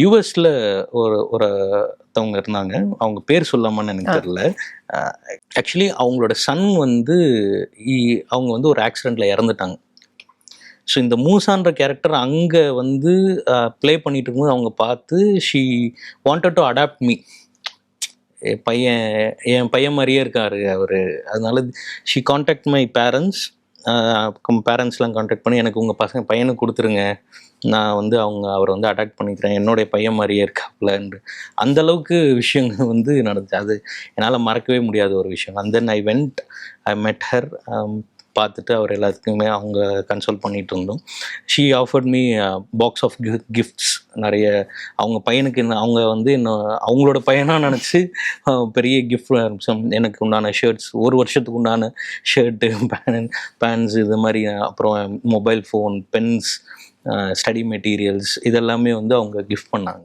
யூஎஸ்ல ஒருத்தவங்க இருந்தாங்க. அவங்க பேர் சொல்லாமான்னு எனக்கு தெரியல. ஆக்சுவலி அவங்களோட சன் வந்து அவங்க வந்து ஒரு ஆக்சிடெண்ட்ல இறந்துட்டாங்க. ஸோ இந்த மூசான்ற கேரக்டர் அங்கே வந்து ப்ளே பண்ணிட்டு இருக்கும்போது அவங்க பார்த்து she wanted to adopt me. என் பையன் மாதிரியே இருக்காரு அவர். அதனால ஷீ கான்டாக்ட் மை பேரண்ட்ஸ். பேரண்ட்ஸ்லாம் கான்டாக்ட் பண்ணி எனக்கு உங்கள் பையனுக்கு கொடுத்துருங்க, நான் வந்து அவரை வந்து அட்டாக் பண்ணிக்கிறேன், என்னுடைய பையன் மாதிரியே இருக்காப்புலன்று அந்தளவுக்கு விஷயங்கள் வந்து நடந்துச்சு. அது என்னால் மறக்கவே முடியாத ஒரு விஷயம். அண்ட் தென் ஐ மெட் ஹர். பார்த்துட்டு அவர் எல்லாத்துக்குமே அவங்க கன்சல்ட் பண்ணிகிட்டு இருந்தோம். She offered me box of gifts நிறைய. அவங்க பையனுக்கு அவங்க வந்து அவங்களோட பையனாக நினச்சி பெரிய கிஃப்ட் எனக்கு உண்டான ஷர்ட்ஸ், ஒரு வருஷத்துக்கு உண்டான ஷர்ட்டு, பேண்ட்ஸ், இது மாதிரி, அப்புறம் mobile phone, pens, study materials, இதெல்லாமே வந்து அவங்க கிஃப்ட் பண்ணாங்க.